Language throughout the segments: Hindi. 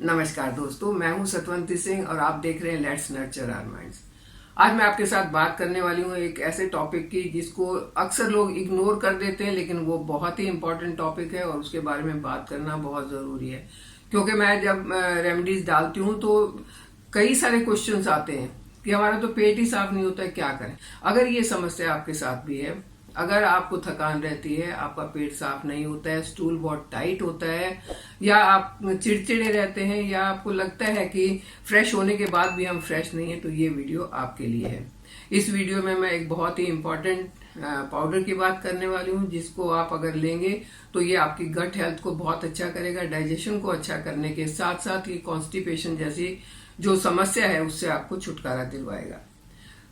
नमस्कार दोस्तों, मैं हूं सतवंती सिंह और आप देख रहे हैं लेट्स नर्चर आवर माइंड्स। आज मैं आपके साथ बात करने वाली हूं एक ऐसे टॉपिक की जिसको अक्सर लोग इग्नोर कर देते हैं, लेकिन वो बहुत ही इंपॉर्टेंट टॉपिक है और उसके बारे में बात करना बहुत ज़रूरी है। क्योंकि मैं जब रेमेडीज डालती हूँ तो कई सारे क्वेश्चंस आते हैं कि हमारा तो पेट ही साफ नहीं होता है, क्या करें। अगर ये समस्या आपके साथ भी है, अगर आपको थकान रहती है, आपका पेट साफ नहीं होता है, स्टूल बहुत टाइट होता है, या आप चिड़चिड़े रहते हैं, या आपको लगता है कि फ्रेश होने के बाद भी हम फ्रेश नहीं है, तो ये वीडियो आपके लिए है। इस वीडियो में मैं एक बहुत ही इंपॉर्टेंट पाउडर की बात करने वाली हूँ, जिसको आप अगर लेंगे तो ये आपकी गट हेल्थ को बहुत अच्छा करेगा, डाइजेशन को अच्छा करने के साथ साथ ये कॉन्स्टिपेशन जैसी जो समस्या है उससे आपको छुटकारा दिलवाएगा।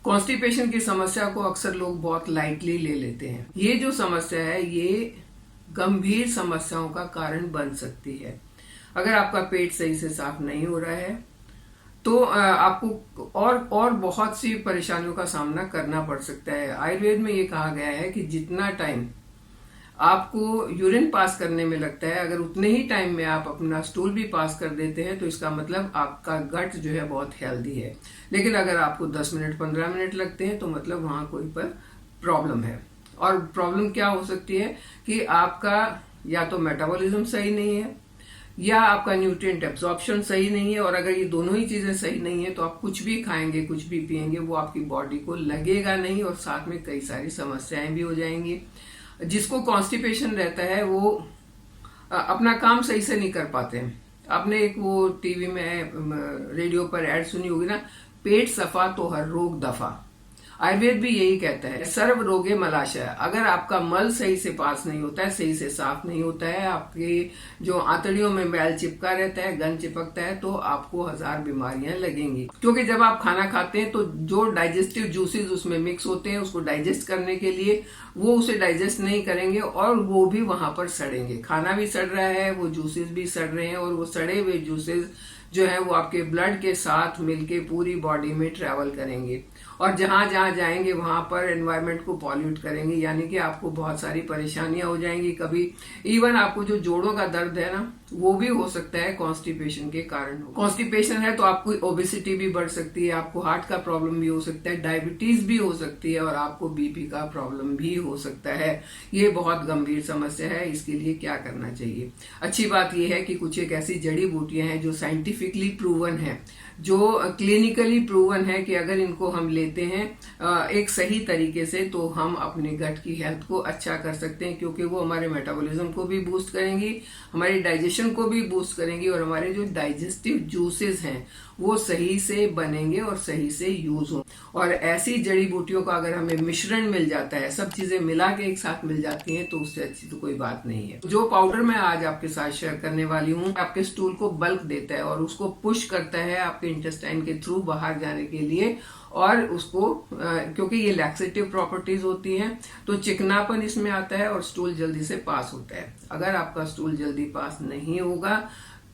कॉन्स्टिपेशन की समस्या को अक्सर लोग बहुत लाइटली ले लेते हैं। ये जो समस्या है ये गंभीर समस्याओं का कारण बन सकती है। अगर आपका पेट सही से साफ नहीं हो रहा है तो आपको और बहुत सी परेशानियों का सामना करना पड़ सकता है। आयुर्वेद में ये कहा गया है कि जितना टाइम आपको यूरिन पास करने में लगता है, अगर उतने ही टाइम में आप अपना स्टूल भी पास कर देते हैं तो इसका मतलब आपका गट जो है बहुत हेल्दी है। लेकिन अगर आपको 10 मिनट 15 मिनट लगते हैं तो मतलब वहां कोई पर प्रॉब्लम है। और प्रॉब्लम क्या हो सकती है कि आपका या तो मेटाबॉलिज्म सही नहीं है या आपका न्यूट्रिएंट एब्जॉर्प्शन सही नहीं है। और अगर ये दोनों ही चीजें सही नहीं है तो आप कुछ भी खाएंगे, कुछ भी पिएंगे, वो आपकी बॉडी को लगेगा नहीं और साथ में कई सारी समस्याएं भी हो जाएंगी। जिसको कॉन्स्टिपेशन रहता है वो अपना काम सही से नहीं कर पाते हैं। आपने एक वो टीवी में रेडियो पर ऐड सुनी होगी ना, पेट सफा तो हर रोग दफा। आयुर्वेद भी यही कहता है, सर्व रोगे मलाशय। अगर आपका मल सही से पास नहीं होता है, सही से साफ नहीं होता है, आपके जो आंतड़ियों में मैल चिपका रहता है, गंद चिपकता है, तो आपको 1000 बीमारियां लगेंगी। क्योंकि जब आप खाना खाते हैं तो जो डाइजेस्टिव जूसेस उसमें मिक्स होते हैं, उसको डाइजेस्ट करने के लिए वो उसे डाइजेस्ट नहीं करेंगे और वो भी वहां पर सड़ेंगे। खाना भी सड़ रहा है, वो जूसेस भी सड़ रहे हैं और वो सड़े हुए जूसेस जो है वो आपके ब्लड के साथ मिलके पूरी बॉडी में ट्रेवल करेंगे और जहां जहां जाएंगे वहां पर एनवायरनमेंट को पॉल्यूट करेंगे। यानी कि आपको बहुत सारी परेशानियां हो जाएंगी। कभी इवन आपको जो जोड़ों का दर्द है ना, वो भी हो सकता है कॉन्स्टिपेशन के कारण। कॉन्स्टिपेशन है तो आपको ओबेसिटी भी बढ़ सकती है, आपको हार्ट का प्रॉब्लम भी हो सकता है, डायबिटीज भी हो सकती है और आपको बीपी का प्रॉब्लम भी हो सकता है। ये बहुत गंभीर समस्या है। इसके लिए क्या करना चाहिए? अच्छी बात यह है कि कुछ एक ऐसी जड़ी बूटियां हैं जो साइंटिफिकली प्रूवन है, जो क्लिनिकली प्रूवन है कि अगर इनको हम लेते हैं एक सही तरीके से तो हम अपने गट की हेल्थ को अच्छा कर सकते हैं। क्योंकि वो हमारे मेटाबॉलिज्म को भी बूस्ट करेंगी, हमारी डाइजेशन को भी बूस्ट करेंगी और हमारे जो डाइजेस्टिव जूसेस हैं वो सही से बनेंगे और सही से यूज हो। और ऐसी जड़ी बूटियों का अगर हमें मिश्रण मिल जाता है, सब चीजें मिला के एक साथ मिल जाती हैं, तो उससे अच्छी तो कोई बात नहीं है। जो पाउडर मैं आज आपके साथ शेयर करने वाली हूँ, आपके स्टूल को बल्क देता है और उसको पुश करता है आपके इंटेस्टाइन के थ्रू बाहर जाने के लिए। और उसको क्योंकि ये लैक्सेटिव प्रॉपर्टीज होती हैं तो चिकनापन इसमें आता है और स्टूल जल्दी से पास होता है। अगर आपका स्टूल जल्दी पास नहीं होगा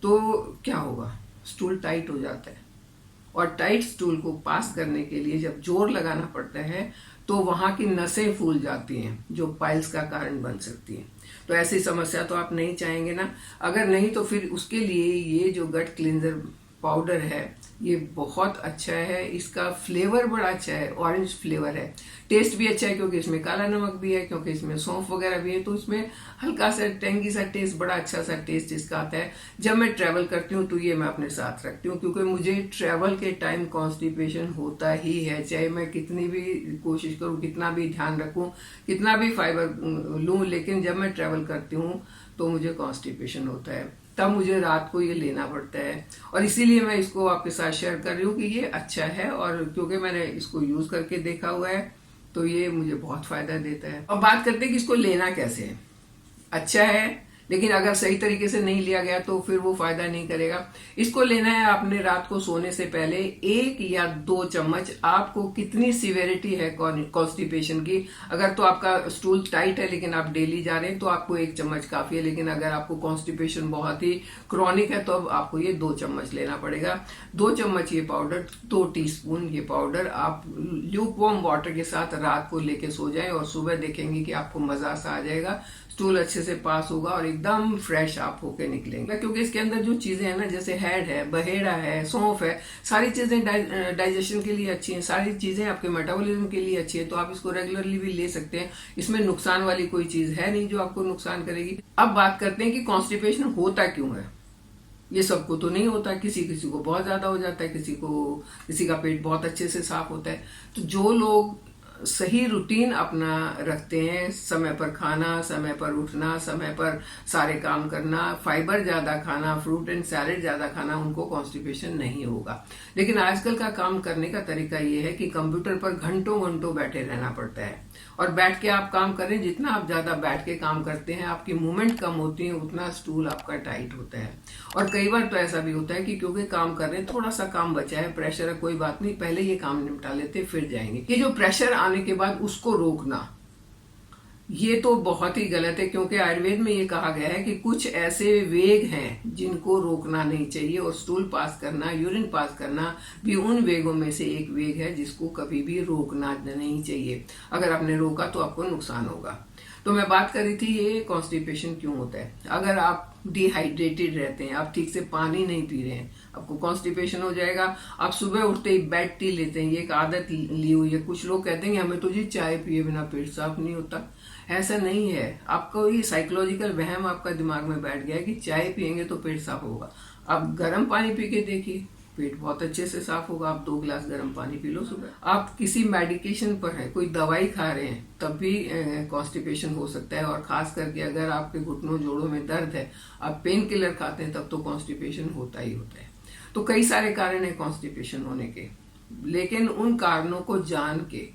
तो क्या होगा? स्टूल टाइट हो जाता है और टाइट स्टूल को पास करने के लिए जब जोर लगाना पड़ता है तो वहां की नसें फूल जाती हैं, जो पाइल्स का कारण बन सकती हैं। तो ऐसी समस्या तो आप नहीं चाहेंगे ना। अगर नहीं तो फिर उसके लिए ये जो गट क्लींजर पाउडर है ये बहुत अच्छा है। इसका फ्लेवर बड़ा अच्छा है, ऑरेंज फ्लेवर है। टेस्ट भी अच्छा है क्योंकि इसमें काला नमक भी है, क्योंकि इसमें सौंफ वगैरह भी है, तो इसमें हल्का सा टेंगी सा टेस्ट, बड़ा अच्छा सा टेस्ट इसका आता है। जब मैं ट्रैवल करती हूँ तो ये मैं अपने साथ रखती हूँ, क्योंकि मुझे ट्रैवल के टाइम कॉन्स्टिपेशन होता ही है। चाहे मैं कितनी भी कोशिश करूँ, कितना भी ध्यान रखूँ, कितना भी फाइबर लूँ, लेकिन जब मैं ट्रैवल करती हूँ तो मुझे कॉन्स्टिपेशन होता है। तब मुझे रात को ये लेना पड़ता है और इसीलिए मैं इसको आपके साथ शेयर कर रही हूँ कि ये अच्छा है। और क्योंकि मैंने इसको यूज करके देखा हुआ है तो ये मुझे बहुत फायदा देता है। अब बात करते हैं कि इसको लेना कैसे है। अच्छा है, लेकिन अगर सही तरीके से नहीं लिया गया तो फिर वो फायदा नहीं करेगा। इसको लेना है आपने रात को सोने से पहले 1 या 2 चम्मच। आपको कितनी सिवेरिटी है कॉन्स्टिपेशन की, अगर तो आपका स्टूल टाइट है लेकिन आप डेली जा रहे हैं तो आपको 1 चम्मच काफी है। लेकिन अगर आपको कॉन्स्टिपेशन बहुत ही क्रॉनिक है तो अब आपको ये 2 चम्मच लेना पड़ेगा। 2 चम्मच ये पाउडर, 2 टीस्पून ये पाउडर आप ल्यूक वार्म वाटर के साथ रात को लेके सो जाएं और सुबह देखेंगे कि आपको मजा सा आ जाएगा। स्टूल अच्छे से पास होगा और एकदम फ्रेश आप होके निकलेंगे। क्योंकि इसके अंदर जो चीजें हैं ना, जैसे हेड है, बहेड़ा है, सौंफ है, सारी चीजें डाइजेशन के लिए अच्छी हैं, सारी चीजें आपके मेटाबॉलिज्म के लिए अच्छी है, तो आप इसको रेगुलरली भी ले सकते हैं। इसमें नुकसान वाली कोई चीज है नहीं जो आपको नुकसान करेगी। अब बात करते हैं कि कॉन्स्टिपेशन होता क्यों है। ये सबको तो नहीं होता, किसी किसी को बहुत ज्यादा हो जाता है, किसी का पेट बहुत अच्छे से साफ होता है। तो जो लोग सही रूटीन अपना रखते हैं, समय पर खाना, समय पर उठना, समय पर सारे काम करना, फाइबर ज्यादा खाना, फ्रूट एंड सैलेड ज्यादा खाना, उनको कॉन्स्टिपेशन नहीं होगा। लेकिन आजकल का काम करने का तरीका ये है कि कंप्यूटर पर घंटों घंटों बैठे रहना पड़ता है, और बैठ के आप काम करें, जितना आप ज्यादा बैठ के काम करते हैं आपकी मूवमेंट कम होती है, उतना स्टूल आपका टाइट होता है। और कई बार तो ऐसा भी होता है कि क्योंकि काम कर रहे हैं, थोड़ा सा काम बचा है, प्रेशर है, कोई बात नहीं, पहले ये काम निपटा लेते फिर जाएंगे। ये जो प्रेशर आने के बाद उसको रोकना, ये तो बहुत ही गलत है। क्योंकि आयुर्वेद में ये कहा गया है कि कुछ ऐसे वेग हैं जिनको रोकना नहीं चाहिए, और स्टूल पास करना, यूरिन पास करना भी उन वेगों में से एक वेग है जिसको कभी भी रोकना नहीं चाहिए। अगर आपने रोका तो आपको नुकसान होगा। तो मैं बात कर रही थी ये कॉन्स्टिपेशन क्यों होता है। अगर आप डिहाइड्रेटेड रहते हैं, आप ठीक से पानी नहीं पी रहे हैं, आपको कॉन्स्टिपेशन हो जाएगा। आप सुबह उठते ही बेड टी लेते हैं, ये एक आदत ली हुई है। कुछ लोग कहते हैं कि हमें तो जी चाय पिए बिना पेट साफ नहीं होता। ऐसा नहीं है, आपको ये साइकोलॉजिकल वहम आपका दिमाग में बैठ गया है कि चाय पियेंगे तो पेट साफ होगा। आप गर्म पानी पी के देखिए, पेट बहुत अच्छे से साफ होगा। आप 2 गिलास गर्म पानी पी लो सुबह। आप किसी मेडिकेशन पर है, कोई दवाई खा रहे हैं, तब भी कॉन्स्टिपेशन हो सकता है। और खास करके अगर आपके घुटनों जोड़ों में दर्द है, आप पेन किलर खाते हैं, तब तो कॉन्स्टिपेशन होता ही होता है। तो कई सारे कारण है कॉन्स्टिपेशन होने के, लेकिन उन कारणों को जान के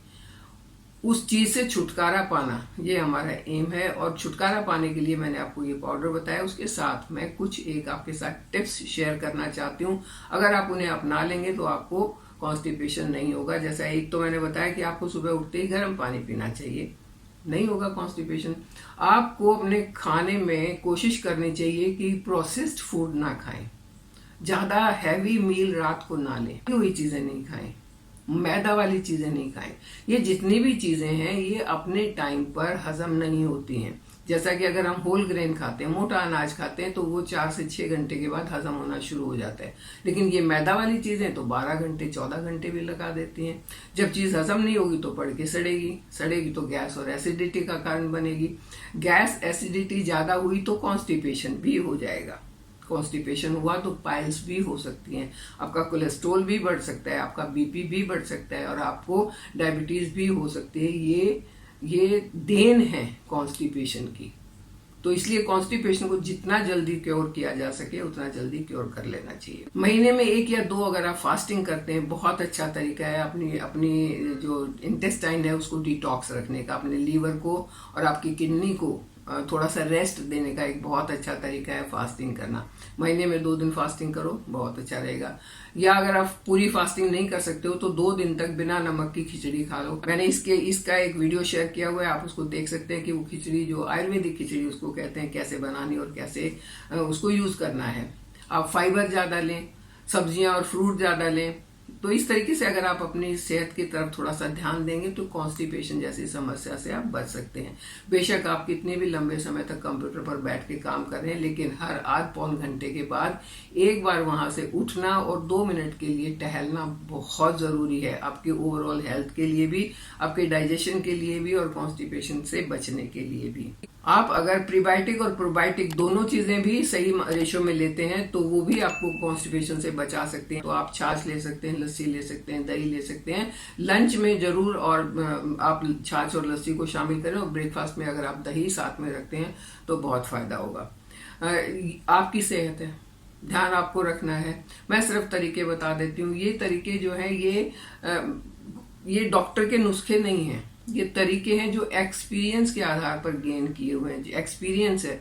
उस चीज से छुटकारा पाना, ये हमारा एम है। और छुटकारा पाने के लिए मैंने आपको ये पाउडर बताया, उसके साथ मैं कुछ एक आपके साथ टिप्स शेयर करना चाहती हूँ। अगर आप उन्हें अपना लेंगे तो आपको कॉन्स्टिपेशन नहीं होगा। जैसा एक तो मैंने बताया कि आपको सुबह उठते ही गर्म पानी पीना चाहिए, नहीं होगा कॉन्स्टिपेशन। आपको अपने खाने में कोशिश करनी चाहिए कि प्रोसेस्ड फूड ना खाएं, ज्यादा हैवी मील रात को ना लें, हुई चीजें नहीं खाएं, मैदा वाली चीजें नहीं खाएं। ये जितनी भी चीजें हैं ये अपने टाइम पर हजम नहीं होती हैं। जैसा कि अगर हम होल ग्रेन खाते हैं, मोटा अनाज खाते हैं, तो वो 4 से 6 घंटे के बाद हजम होना शुरू हो जाता है। लेकिन ये मैदा वाली चीजें तो 12 घंटे 14 घंटे भी लगा देती हैं। जब चीज हजम नहीं होगी तो पड़ के सड़ेगी तो गैस और एसिडिटी का कारण बनेगी। गैस एसिडिटी ज्यादा हुई तो कॉन्स्टिपेशन भी हो जाएगा। कॉन्स्टिपेशन हुआ तो पाइल्स भी हो सकती हैं, आपका कोलेस्ट्रॉल भी बढ़ सकता है, आपका बीपी भी बढ़ सकता है, और आपको डायबिटीज भी हो सकती है। ये देन है कॉन्स्टिपेशन की। तो इसलिए कॉन्स्टिपेशन को जितना जल्दी क्योर किया जा सके उतना जल्दी क्योर कर लेना चाहिए। महीने में 1 या 2 अगर आप फास्टिंग करते हैं, बहुत अच्छा तरीका है अपनी जो इंटेस्टाइन है उसको डिटॉक्स रखने का, अपने लीवर को और आपकी किडनी को थोड़ा सा रेस्ट देने का एक बहुत अच्छा तरीका है फास्टिंग करना। महीने में 2 दिन फास्टिंग करो, बहुत अच्छा रहेगा। या अगर आप पूरी फास्टिंग नहीं कर सकते हो तो 2 दिन तक बिना नमक की खिचड़ी खा लो। मैंने इसका एक वीडियो शेयर किया हुआ है, आप उसको देख सकते हैं कि वो खिचड़ी जो आयुर्वेदिक खिचड़ी उसको कहते हैं, कैसे बनानी और कैसे उसको यूज करना है। आप फाइबर ज्यादा लें, सब्जियां और फ्रूट ज्यादा लें। तो इस तरीके से अगर आप अपनी सेहत की तरफ थोड़ा सा ध्यान देंगे तो कॉन्स्टिपेशन जैसी समस्या से आप बच सकते हैं। बेशक आप कितने भी लंबे समय तक कंप्यूटर पर बैठ के काम कर रहे हैं, लेकिन हर आध पौन घंटे के बाद एक बार वहां से उठना और 2 मिनट के लिए टहलना बहुत जरूरी है, आपके ओवरऑल हेल्थ के लिए भी, आपके डाइजेशन के लिए भी, और कॉन्स्टिपेशन से बचने के लिए भी। आप अगर प्रीबायोटिक और प्रोबायोटिक दोनों चीजें भी सही रेशो में लेते हैं तो वो भी आपको कॉन्स्टिपेशन से बचा सकते हैं। तो आप छाछ ले सकते हैं, लस्सी ले सकते हैं, दही ले सकते हैं। लंच में जरूर और आप छाछ और लस्सी को शामिल करें, और ब्रेकफास्ट में अगर आप दही साथ में रखते हैं तो बहुत फायदा होगा। आपकी सेहत है, ध्यान आपको रखना है। मैं सिर्फ तरीके बता देती हूँ। ये तरीके जो है ये डॉक्टर के नुस्खे नहीं हैं, ये तरीके हैं जो एक्सपीरियंस के आधार पर गेन किए हुए हैं। एक्सपीरियंस है,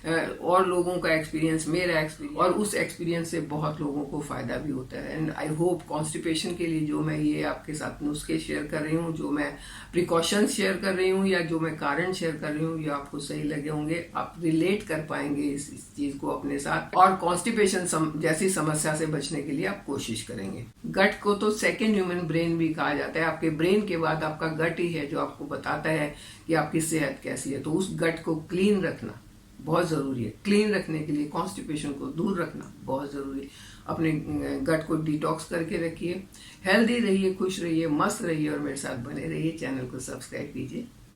और लोगों का एक्सपीरियंस, मेरा एक्सपीरियंस, और उस एक्सपीरियंस से बहुत लोगों को फायदा भी होता है। एंड आई होप कॉन्स्टिपेशन के लिए जो मैं ये आपके साथ नुस्खे शेयर कर रही हूँ, जो मैं प्रिकॉशंस शेयर कर रही हूँ, या जो मैं कारण शेयर कर रही हूँ, ये आपको सही लगे होंगे, आप रिलेट कर पाएंगे इस चीज को अपने साथ, और कॉन्स्टिपेशन जैसी समस्या से बचने के लिए आप कोशिश करेंगे। गट को तो सेकेंड ह्यूमन ब्रेन भी कहा जाता है। आपके ब्रेन के बाद आपका गट ही है जो आपको बताता है कि आपकी सेहत कैसी है। तो उस गट को क्लीन रखना बहुत जरूरी है। क्लीन रखने के लिए कॉन्स्टिपेशन को दूर रखना बहुत जरूरी है। अपने गट को डिटॉक्स करके रखिए, हेल्दी रहिए, खुश रहिए, मस्त रहिए और मेरे साथ बने रहिए। चैनल को सब्सक्राइब कीजिए।